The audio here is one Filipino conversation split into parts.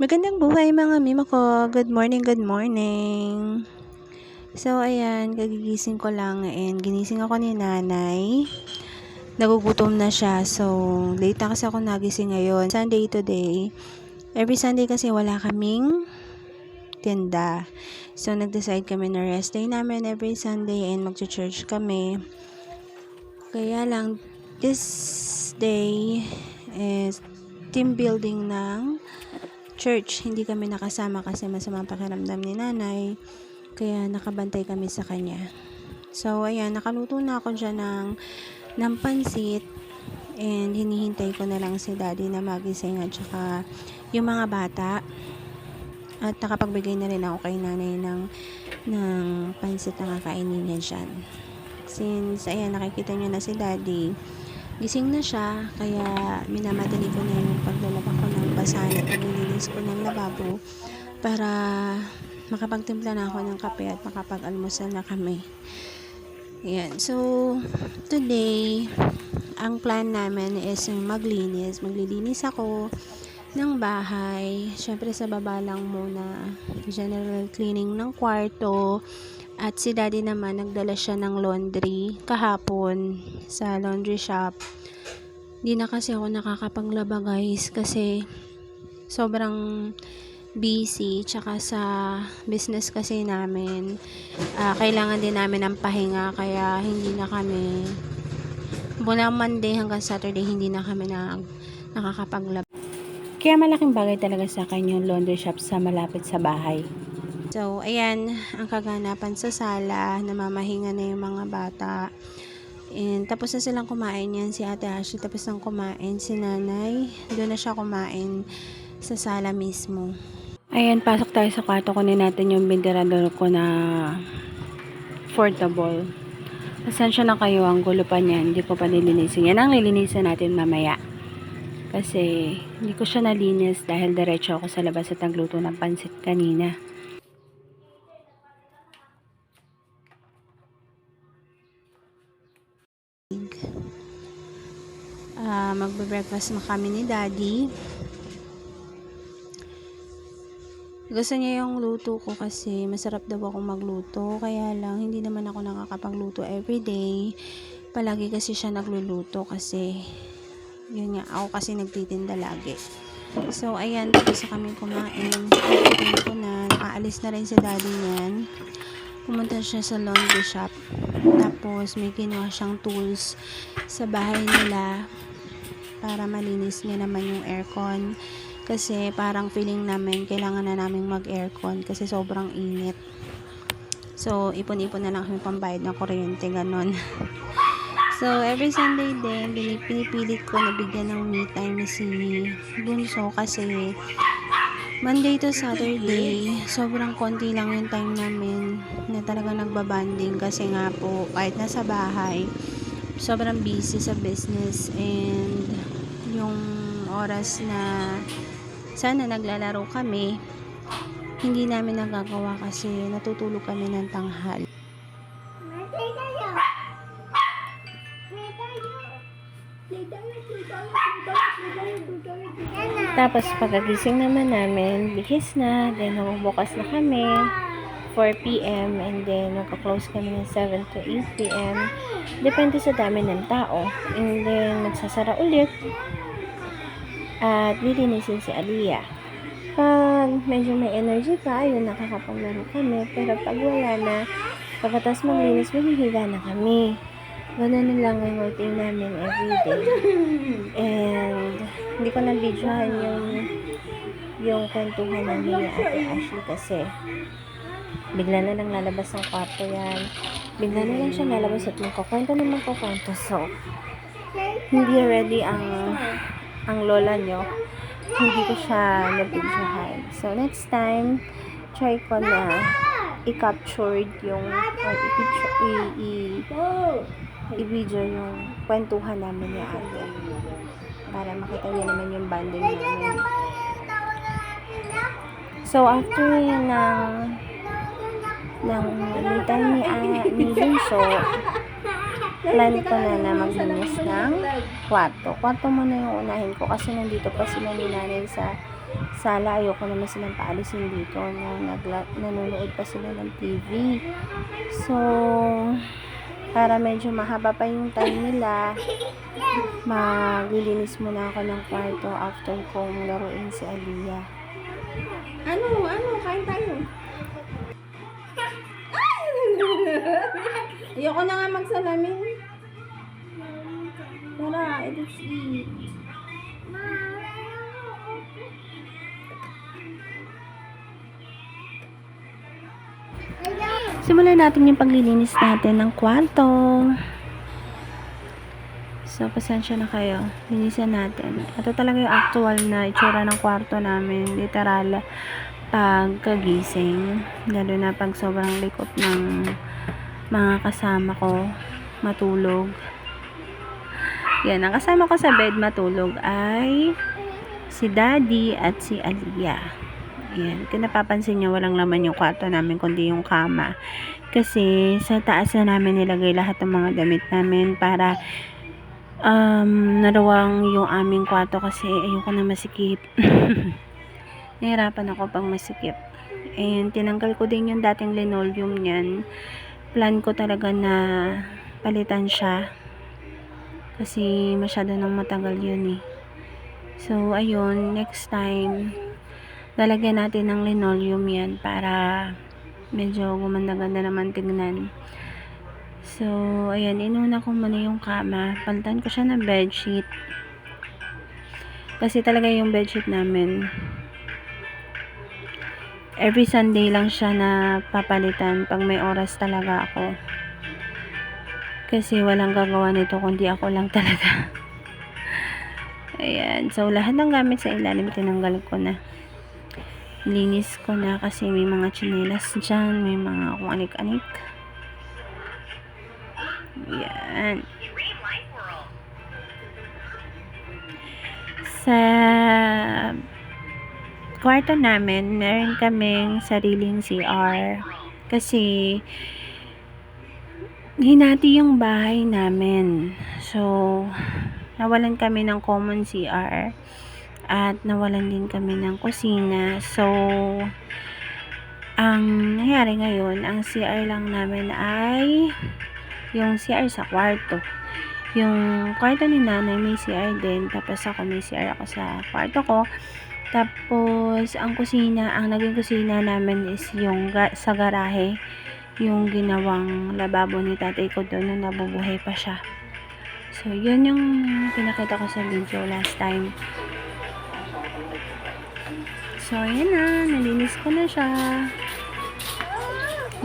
Magandang buhay mga mima ko. Good morning, good morning. So, ayan, kagigising ko lang and ginising ako ni nanay. Nagugutom na siya. So, late na kasi ako nagising ngayon. Sunday today. Every Sunday kasi wala kaming tinda. So, nag-decide kami na rest day namin every Sunday and mag-church kami. Kaya lang, this day is team building ng church. Hindi kami nakasama kasi masamang pakiramdam ni nanay. Kaya nakabantay kami sa kanya. So, ayan, nakaluto na ako dyan ng pansit. And hinihintay ko na lang si daddy na magising at saka yung mga bata. At nakapagbigay na rin ako kay nanay ng pansit na kakainin niya dyan. Since, ayan, nakikita niyo na si daddy. Gising na siya, kaya minamadali ko na yung paglalaba ko ng basahan at paglilinis ko ng lababo para makapagtimpla na ako ng kape at makapag-almusal na kami. Ayan. So, today, ang plan namin is maglinis. Maglilinis ako ng bahay. Syempre sa baba lang muna. General cleaning ng kwarto. At si daddy naman, nagdala siya ng laundry kahapon sa laundry shop. Di na kasi ako nakakapaglaba guys kasi sobrang busy. Tsaka sa business kasi namin, kailangan din namin ng pahinga kaya hindi na kami, mula Monday hanggang Saturday, hindi na kami nakakapaglaba. Kaya malaking bagay talaga sa akin yung laundry shop sa malapit sa bahay. So, ayan, ang kaganapan sa sala, namamahinga na yung mga bata. And tapos na silang kumain yan, si Ate Ashley, tapos nang kumain si nanay. Doon na siya kumain sa sala mismo. Ayan, pasok tayo sa kwarto. Kunin natin yung ventilador ko na portable. Pasensya na kayo, ang gulo pa niyan. Hindi ko pa nilinisin. Yan ang lilinisin natin mamaya. Kasi hindi ko siya nalinis dahil diretso ako sa labas at nagluto ng pansit kanina. Magbe-breakfast na kami ni daddy. Gusto niya yung luto ko kasi masarap daw ako magluto. Kaya lang, hindi naman ako nakakapagluto everyday. Palagi kasi siya nagluluto kasi yun nga, ako kasi nagtitinda lagi. So, ayan, tapos na kami kumain. Pagkain ko na, nakaalis na rin si daddy niyan. Pumunta siya sa laundry shop. Tapos, may kinuha siyang tools sa bahay nila para malinis niya naman yung aircon. Kasi parang feeling namin, kailangan na namin mag-aircon kasi sobrang init. So, ipon-ipon na lang kami pambayad ng kuryente, ganon. So, every Sunday din, pinipilit ko na bigyan ng me time si Bunso kasi Monday to Saturday, sobrang konti lang yung time namin na talaga nagbabanding kasi nga po, kahit nasa bahay, sobrang busy sa business and yung oras na sana naglalaro kami, hindi namin nagagawa kasi natutulog kami ng tanghali. Tapos pagkagising naman namin, bihis na, then bukas na kami 4 p.m. and then magka-close kami ng 7 to 8 p.m. Depende sa dami ng tao. And then magsasara ulit at lilinisin si Aliyah. Pag medyo may energy pa, ayun, nakakapaglaro kami. Pero pag wala na, pagkatapos maglinis, maghihiga na kami. Ganun na lang ang routine namin everyday. And hindi ko na-videohan yung kwentuhan namin ni Ate Ashley kasi bigla na lang lalabas ng kwarto yan. Bigla na lang siya lalabas at magkakwento na magkakwento. So, hindi ready ang lola nyo. Hindi ko siya na-videohan. So, next time, try ko na i-capture yung i-video yung kwentuhan namin ni ate para makita niyo naman yung bonding namin. So after ng time ni Bunso, plan ko na maglinis ng kwarto muna yung unahin ko kasi nandito pa sila ni nanay sa sala. Ayoko naman silang paalisin dito no, nanonood pa sila ng TV. So para medyo mahaba pa yung time nila, maglilinis muna ako ng kwarto after kong laruin si Aliyah. Ano, kain tayo. Ayoko na nga magsalamin. Tara, let's eat. Simulan natin yung paglilinis natin ng kwarto. So, pasensya na kayo. Linisan natin. Ito talaga yung actual na itsura ng kwarto namin. Literal, pagkagising. Lalo na pag sobrang likot ng mga kasama ko matulog. Yan, ang kasama ko sa bed matulog ay si Daddy at si Aliyah. Yan, kung napapansin nyo, walang laman yung kwarto namin kundi yung kama. Kasi sa taas na namin nilagay lahat ng mga damit namin para narawang yung aming kwarto kasi ayoko na masikip. Nahirapan ako pang masikip. And tinanggal ko din yung dating linoleum niyan. Plan ko talaga na palitan siya. Kasi masyado nang matagal yun eh. So ayun, next time lalagyan natin ng linoleum yan para medyo gumanda-ganda naman tignan. So, ayan, inuna ko muna yung kama. Palitan ko siya ng bedsheet. Kasi talaga yung bedsheet namin, every Sunday lang siya na papalitan pag may oras talaga ako. Kasi walang gagawa nito kundi ako lang talaga. Ayan, so lahat ng gamit sa ilalim tinanggal ko na. Linis ko na kasi may mga tsinelas dyan, may mga kung anik-anik. Yan. Sa kwarto namin, meron kaming sariling CR. Kasi hinati yung bahay namin. So, nawalan kami ng common CR. At nawalan din kami ng kusina. So, ang nangyari ngayon, ang CR lang namin ay yung CR sa kwarto. Yung kwarto ni nanay may CR din. Tapos ako may CR ako sa kwarto ko. Tapos, ang naging kusina namin is yung sa garahe. Yung ginawang lababo ni tatay ko doon na nabubuhay pa siya. So, yun yung pinakita ko sa video last time. So, ayan na. Nalinis ko na siya.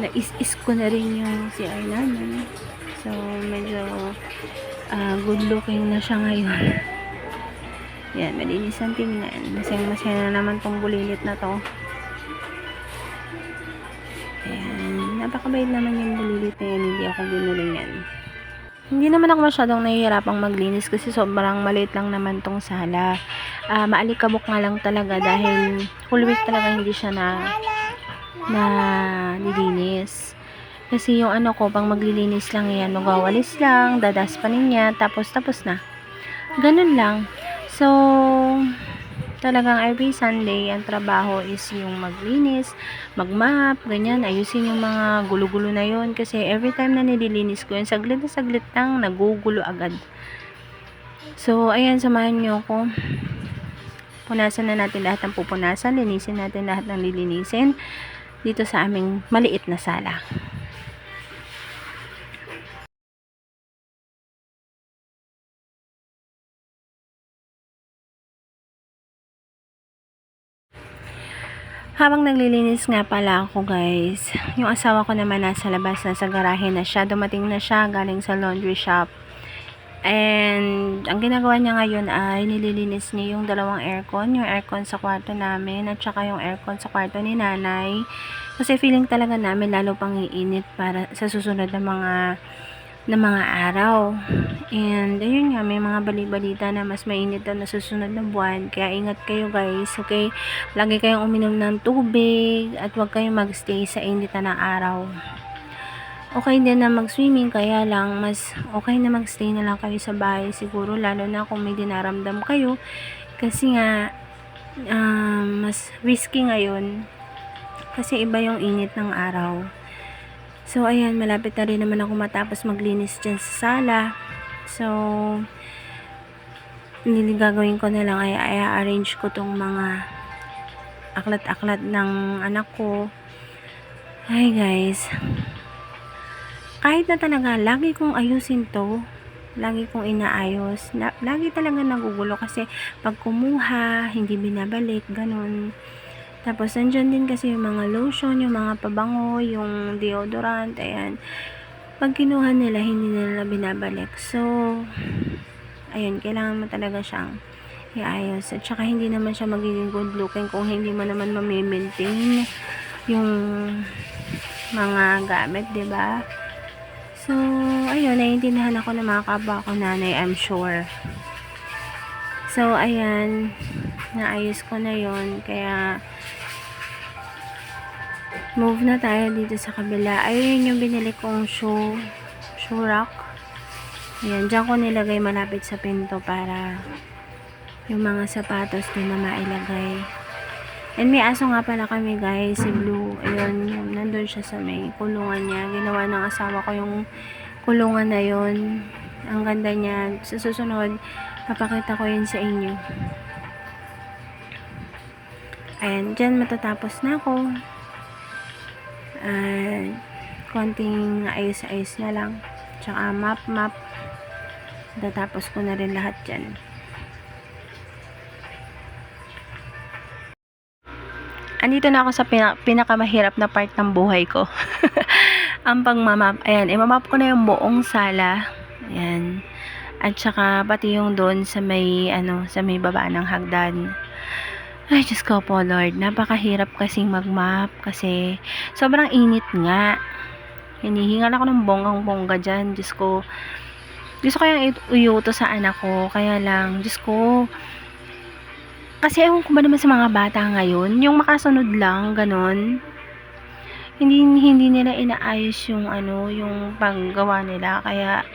Nais-is ko na rin yung CR namin. So, medyo good looking na siya ngayon. Yan, malinis ang tingnan. Masaya na naman tong bulilit na to. Ayan, napakabait naman yung bulilit na yan. Hindi ako ginulingan. Hindi naman ako masyadong nahihirapang maglinis kasi sobrang maliit lang naman tong sala. Maalikabok nga lang talaga dahil full week talaga hindi siya na nililinis. Kasi yung ko, pang maglilinis lang yan, magawalis lang, dadaspanin niya, tapos na. Ganun lang. So, talagang every Sunday, ang trabaho is yung maglinis, magmap, ganyan, ayusin yung mga gulo-gulo na yun. Kasi every time na nililinis ko yun, saglit na saglit lang, nagugulo agad. So, ayan, samahan nyo ko. Punasan na natin lahat ng pupunasan, linisin natin lahat ng lilinisin dito sa aming maliit na sala. Habang naglilinis nga pala ako guys, yung asawa ko naman nasa labas, nasa garahe na siya, dumating na siya galing sa laundry shop. And ang ginagawa niya ngayon ay nililinis niya yung dalawang aircon, yung aircon sa kwarto namin at saka yung aircon sa kwarto ni nanay. Kasi feeling talaga namin lalo pang iinit para sa susunod na mga araw. And ayun nga, may mga bali-balita na mas mainit na susunod na buwan. Kaya ingat kayo guys, okay? Lagi kayong uminom ng tubig at huwag kayong magstay sa initan ng araw. Okay din na mag-swimming, kaya lang mas okay na magstay na lang kayo sa bahay siguro, lalo na kung may dinaramdam kayo. Kasi nga, mas risky ngayon kasi iba yung init ng araw. So ayan, malapit na rin naman ako matapos maglinis dyan sa sala. So gagawin ko na lang ay i-arrange ko tong mga aklat-aklat ng anak ko. Hi guys, kahit na talaga lagi kong ayusin to, lagi kong inaayos, lagi talaga nagugulo kasi pag kumuha hindi binabalik, ganun. Tapos nandyan din kasi yung mga lotion, yung mga pabango, yung deodorant, ayan, pag kinuha nila hindi nila binabalik. So ayun, kailangan mo talaga siyang iayos. At saka hindi naman siya magiging good looking kung hindi mo naman ma-maintain yung mga gamit, 'di ba? So ayun, naiintindihan ako ng mga kapwa ko nanay, I'm sure. So ayan, naayos ko na yon, kaya move na tayo dito sa kabila. Ayun yung binili kong shoe rack. Ayan, dyan ko nilagay malapit sa pinto para yung mga sapatos din na mailagay. And may aso nga pala kami guys, si Blue. Ayun, nandun siya sa may kulungan niya. Ginawa ng asawa ko yung kulungan na yun. Ang ganda niya. Sa susunod, papakita ko yun sa inyo. Ayan, dyan matatapos na ako. Konting ayos-ayos na lang. Tsaka map. Tatapos ko na rin lahat dyan. Andito na ako sa pinakamahirap na part ng buhay ko. Ang pagmamap. Ayan, imamap ko na yung buong sala. Ayan. At saka pati yung doon sa may sa may baba ng hagdan. Ay, Diyos ko po Lord. Napakahirap kasing magmap kasi sobrang init nga. Hinihingal ako ng bonggang-bongga dyan. Diyos ko. Gusto ko yung uyuto sa anak ko. Kaya lang, Diyos ko. Kasi ewan ko ba naman sa mga bata ngayon, yung makasunod lang, ganon. Hindi nila inaayos yung yung paggawa nila. Kaya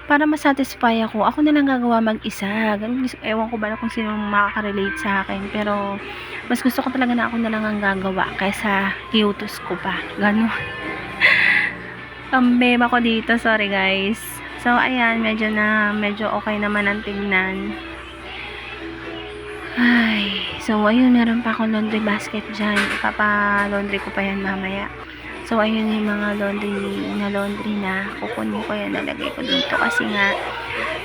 para ma-satisfy ako na lang gagawa mag-isa. Ganun, ewan ko ba na kung sino makaka-relate sa akin, pero mas gusto ko talaga na ako na lang ang gagawa kaysa iutos ko pa. Ganon. Pambeba ko dito, sorry guys. So ayan, medyo okay naman ang tingnan. Ay, so ayun, meron pa akong laundry basket dyan. Ipapa-laundry ko pa yan mamaya. So ayun yung mga laundry na kukunin ko yan, nalagay ko dito kasi nga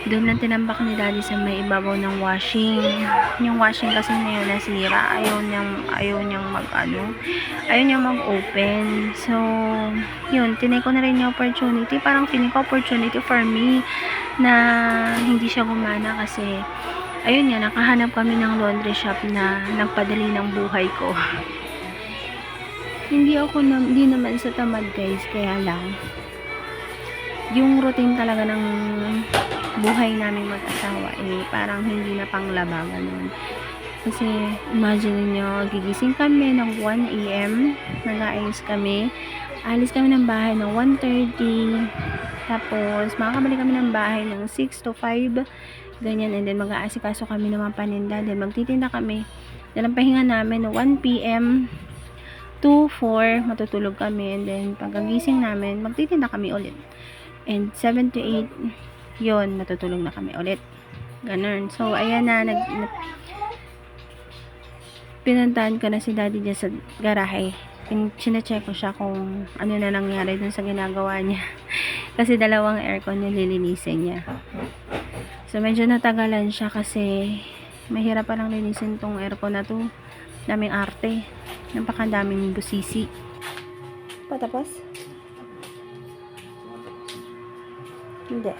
doon lang tinambak ni daddy sa may ibabaw ng washing. Yung washing kasi na yun nasira, ayaw niyang mag-open. So yun, tinay ko na rin yung opportunity, parang feeling ko opportunity for me na hindi siya gumana kasi ayun nga, nakahanap kami ng laundry shop na nagpadali ng buhay ko. Hindi naman sa tamad guys, kaya lang yung routine talaga ng buhay namin mag-asawa parang hindi na panglaba ganun. Kasi imagine niyo, gigising kami ng 1 AM, nag-aayos kami, alis kami ng bahay ng 1:30, tapos makakabalik kami ng bahay ng 6 to 5, ganyan, and then mag-aasikaso kami ng mga paninda, then magtitinda kami, then ang pahinga namin 1 PM to 4, matutulog kami, and then pagkagising namin magtitinda kami ulit, and 7 to 8 yon, matutulog na kami ulit, ganun. So ayan na, pinuntahan ko na si daddy dyan sa garahe. Chine-check ko siya kung ano na nangyari dun sa ginagawa niya. Kasi dalawang aircon yung lilinisin niya. So medyo natagalan siya kasi mahirap palang linisin tong aircon na to. Daming arte. Napakadaming busisi. Patapos? Hindi.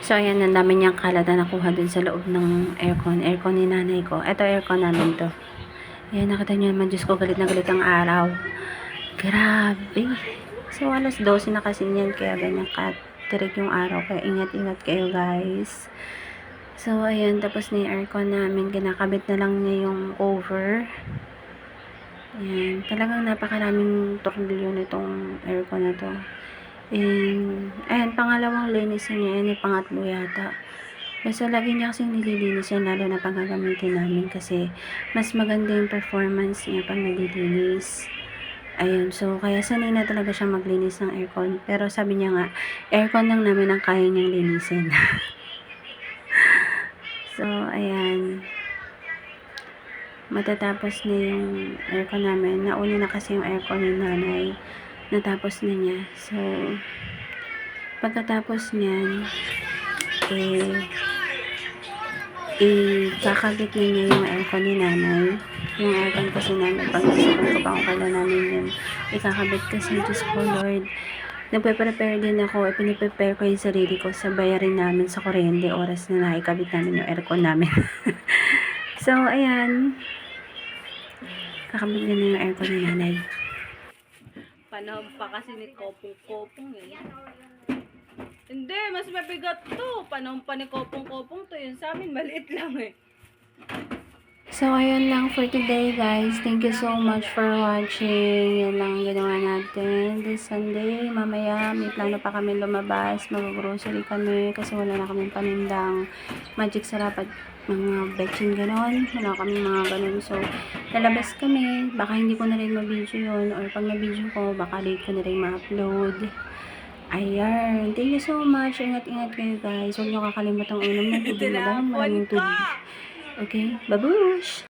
So ayan, ang dami niyang kalat na nakuha dun sa loob ng aircon ni nanay ko. Ito aircon namin to. Ayan, nakita niyo naman, Diyos ko, galit na galit ang araw. Grabe. So alas 12 na kasi niyan, kaya ganyan katirik yung araw. Kaya ingat-ingat kayo guys. So ayan, tapos na yung aircon namin. Kinakabit na lang niya yung cover. Ayan, talagang napakaraming tornilyo nitong aircon na to. And ayan, pangalawang linisin niya. Yan yung pangatlo yata. Basta lagi niya kasing nililinis yan, lalo na pag gagamitin namin kasi mas maganda yung performance niya pag naglilinis. Ayun, so kaya sanay na talaga siya maglinis ng aircon. Pero sabi niya nga, aircon lang namin ang kaya niyang linisin. So, ayan. Matatapos na yung aircon namin. Nauna na kasi yung aircon ni nanay. Natapos na niya. So, pagkatapos niyan, kakabit na niya yung aircon ni nanay. Yung aircon kasi namin, pag-isipan ko pa kung kailan namin yun ikakabit kasi, Diyos ko Lord. Nagpe-prepare din ako, piniprepare ko yung sarili ko sa bayarin namin sa kuryente, oras na nakikabit namin yung aircon namin. So, ayan. Kakabit na yung aircon ni nanay. Panahon pa kasi ni Kopong-Kopong eh. Hindi, mas mabigat to. Panahon pa ni Kopong-Kopong to. Yun sa amin, maliit lang eh. So, ayun lang for today, guys. Thank you so much for watching. Yan lang ang ginawa natin this Sunday. Mamaya, may plano pa kami lumabas. Mag-grocery kami kasi wala na kami panindang magic sarap at mga betchin ganon. Wala kami mga ganon. So, lalabas kami. Baka hindi ko na rin ma-video yun. Or pag na-video ko, baka late ko na rin ma-upload. Ayan. Thank you so much. Ingat-ingat kayo, guys. Huwag nyo kakalimutan ulam na tubig. Maraming tubig. Okay, babush!